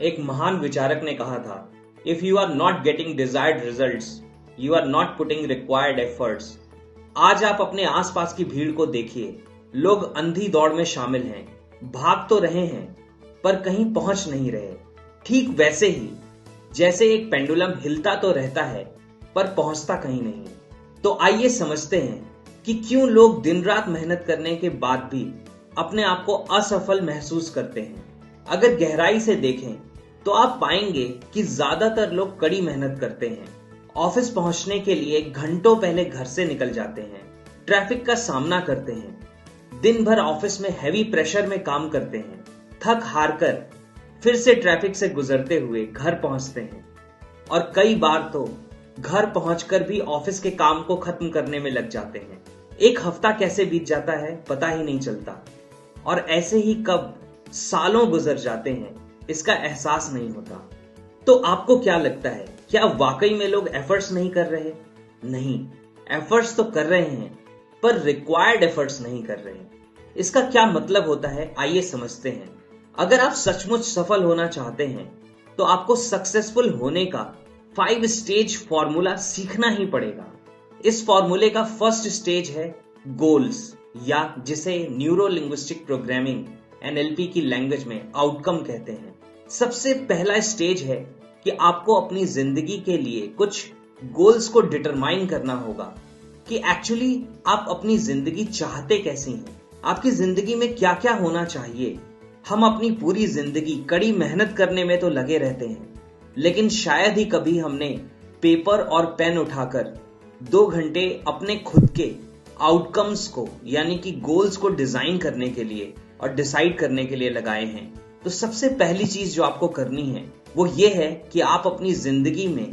एक महान विचारक ने कहा था, if you are not getting desired results, you are not putting required efforts. आज आप अपने आसपास की भीड़ को देखिए, लोग अंधी दौड़ में शामिल हैं, भाग तो रहे हैं पर कहीं पहुंच नहीं रहे। ठीक वैसे ही जैसे एक पेंडुलम हिलता तो रहता है पर पहुंचता कहीं नहीं। तो आइए समझते हैं कि क्यों लोग दिन रात मेहनत करने के बाद भी अपने आप को असफल महसूस करते हैं। अगर गहराई से देखें तो आप पाएंगे कि ज्यादातर लोग कड़ी मेहनत करते हैं, ऑफिस पहुंचने के लिए घंटों पहले घर से निकल जाते हैं, ट्रैफिक का सामना करते हैं, दिन भर ऑफिस में हैवी प्रेशर में काम करते हैं, थक हार कर फिर से ट्रैफिक से गुजरते हुए घर पहुंचते हैं और कई बार तो घर पहुंचकर भी ऑफिस के काम को खत्म करने में लग जाते हैं। एक हफ्ता कैसे बीत जाता है पता ही नहीं चलता और ऐसे ही कब सालों गुजर जाते हैं इसका एहसास नहीं होता। तो आपको क्या लगता है, क्या वाकई में लोग एफर्ट्स नहीं कर रहे? नहीं, एफर्ट्स तो कर रहे हैं पर रिक्वायर्ड एफर्ट्स नहीं कर रहे। इसका क्या मतलब होता है, आइए समझते हैं। अगर आप सचमुच सफल होना चाहते हैं तो आपको सक्सेसफुल होने का 5 स्टेज फॉर्मूला सीखना ही पड़ेगा। इस फॉर्मूले का फर्स्ट स्टेज है गोल्स, या जिसे न्यूरो लिंग्विस्टिक प्रोग्रामिंग NLP की लैंग्वेज में आउटकम कहते हैं। सबसे पहला स्टेज है कि आपको अपनी जिंदगी के लिए कुछ गोल्स को डिटरमाइन करना होगा कि एक्चुअली आप अपनी जिंदगी चाहते कैसी हैं, आपकी जिंदगी में क्या क्या होना चाहिए। हम अपनी पूरी जिंदगी कड़ी मेहनत करने में तो लगे रहते हैं, लेकिन शायद ही कभी हमने पेपर और पेन उठाकर 2 घंटे अपने खुद के आउटकम्स को यानी कि गोल्स को डिजाइन करने के लिए और डिसाइड करने के लिए लगाए हैं। तो सबसे पहली चीज जो आपको करनी है वो ये है कि आप अपनी जिंदगी में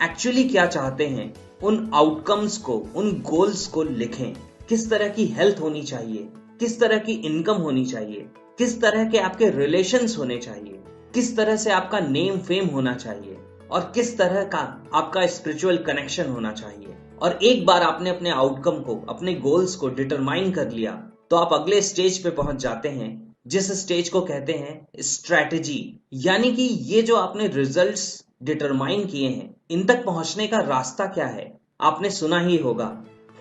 एक्चुअली क्या चाहते हैं, उन आउटकम्स को, उन गोल्स को लिखें। किस तरह की हेल्थ होनी चाहिए, किस तरह की इनकम होनी चाहिए, किस तरह के आपके रिलेशंस होने चाहिए, किस तरह से आपका नेम फेम होना चाहिए और किस तरह का आपका स्पिरिचुअल कनेक्शन होना चाहिए। और एक बार आपने अपने आउटकम को, अपने गोल्स को डिटरमाइन कर लिया तो आप अगले स्टेज पे पहुंच जाते हैं, जिस स्टेज को कहते हैं स्ट्रैटेजी। यानी कि ये जो आपने रिजल्ट्स डिटरमाइन किए हैं, इन तक पहुंचने का रास्ता क्या है। आपने सुना ही होगा,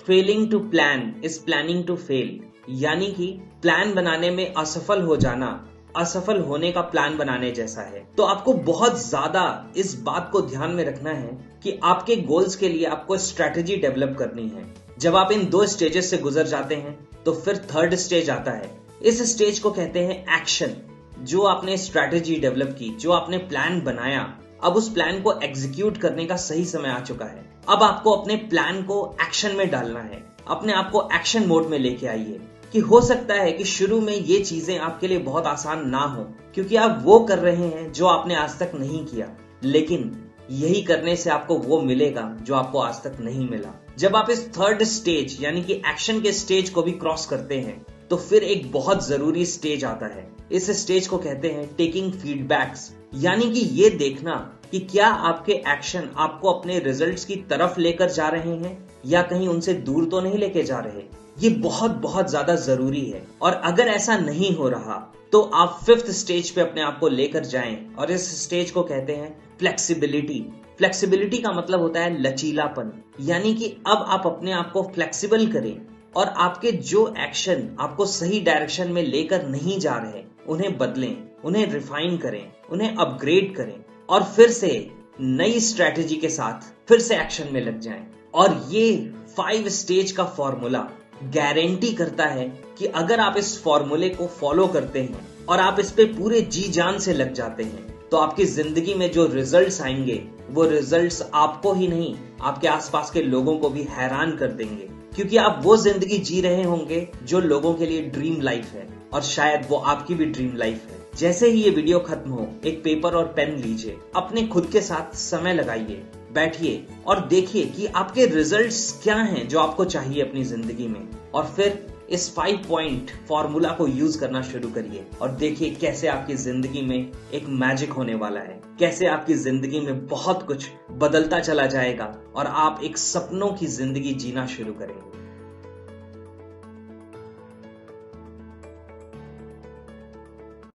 failing to plan is planning to fail. यानी कि प्लान बनाने में असफल हो जाना असफल होने का प्लान बनाने जैसा है। तो आपको बहुत ज्यादा इस बात को ध्यान में रखना है कि आपके गोल्स के लिए आपको स्ट्रैटेजी डेवलप करनी है। जब आप इन 2 स्टेजेस से गुजर जाते हैं तो फिर थर्ड स्टेज आता है। इस स्टेज को कहते हैं एक्शन। जो आपने स्ट्रैटेजी डेवलप की, जो आपने प्लान बनाया, अब उस प्लान को एग्जीक्यूट करने का सही समय आ चुका है। अब आपको अपने प्लान को एक्शन में डालना है, अपने आप को एक्शन मोड में लेके आइए। कि हो सकता है कि शुरू में ये चीजें आपके लिए बहुत आसान ना हो, क्योंकि आप वो कर रहे हैं जो आपने आज तक नहीं किया, लेकिन यही करने से आपको वो मिलेगा जो आपको आज तक नहीं मिला। जब आप इस थर्ड स्टेज यानी कि एक्शन के स्टेज को भी क्रॉस करते हैं तो फिर एक बहुत जरूरी स्टेज आता है। इस स्टेज को कहते हैं टेकिंग फीडबैक्स। यानी कि ये देखना कि क्या आपके एक्शन आपको अपने रिजल्ट्स की तरफ लेकर जा रहे हैं या कहीं उनसे दूर तो नहीं लेके जा रहे। ये बहुत बहुत ज्यादा जरूरी है। और अगर ऐसा नहीं हो रहा तो आप 5th स्टेज पे अपने आप को लेकर जाएं और इस स्टेज को कहते हैं फ्लेक्सिबिलिटी। फ्लेक्सिबिलिटी का मतलब होता है लचीलापन। यानी कि अब आप अपने आप को फ्लेक्सिबल करें और आपके जो एक्शन आपको सही डायरेक्शन में लेकर नहीं जा रहे उन्हें बदलें, उन्हें रिफाइन करें, उन्हें अपग्रेड करें और फिर से नई स्ट्रैटेजी के साथ फिर से एक्शन में लग जाएं। और ये 5 स्टेज का फॉर्मूला गारंटी करता है कि अगर आप इस फॉर्मूले को फॉलो करते हैं और आप इस पे पूरे जी जान से लग जाते हैं तो आपकी जिंदगी में जो रिजल्ट्स आएंगे वो रिजल्ट्स आपको ही नहीं, आपके आसपास के लोगों को भी हैरान कर देंगे। क्योंकि आप वो जिंदगी जी रहे होंगे जो लोगों के लिए ड्रीम लाइफ है और शायद वो आपकी भी ड्रीम लाइफ है। जैसे ही ये वीडियो खत्म हो, एक पेपर और पेन लीजिए, अपने खुद के साथ समय लगाइए, बैठिए और देखिए कि आपके रिजल्ट्स क्या हैं जो आपको चाहिए अपनी जिंदगी में। और फिर इस 5 पॉइंट फॉर्मूला को यूज करना शुरू करिए और देखिए कैसे आपकी जिंदगी में एक मैजिक होने वाला है, कैसे आपकी जिंदगी में बहुत कुछ बदलता चला जाएगा और आप एक सपनों की जिंदगी जीना शुरू करेंगे।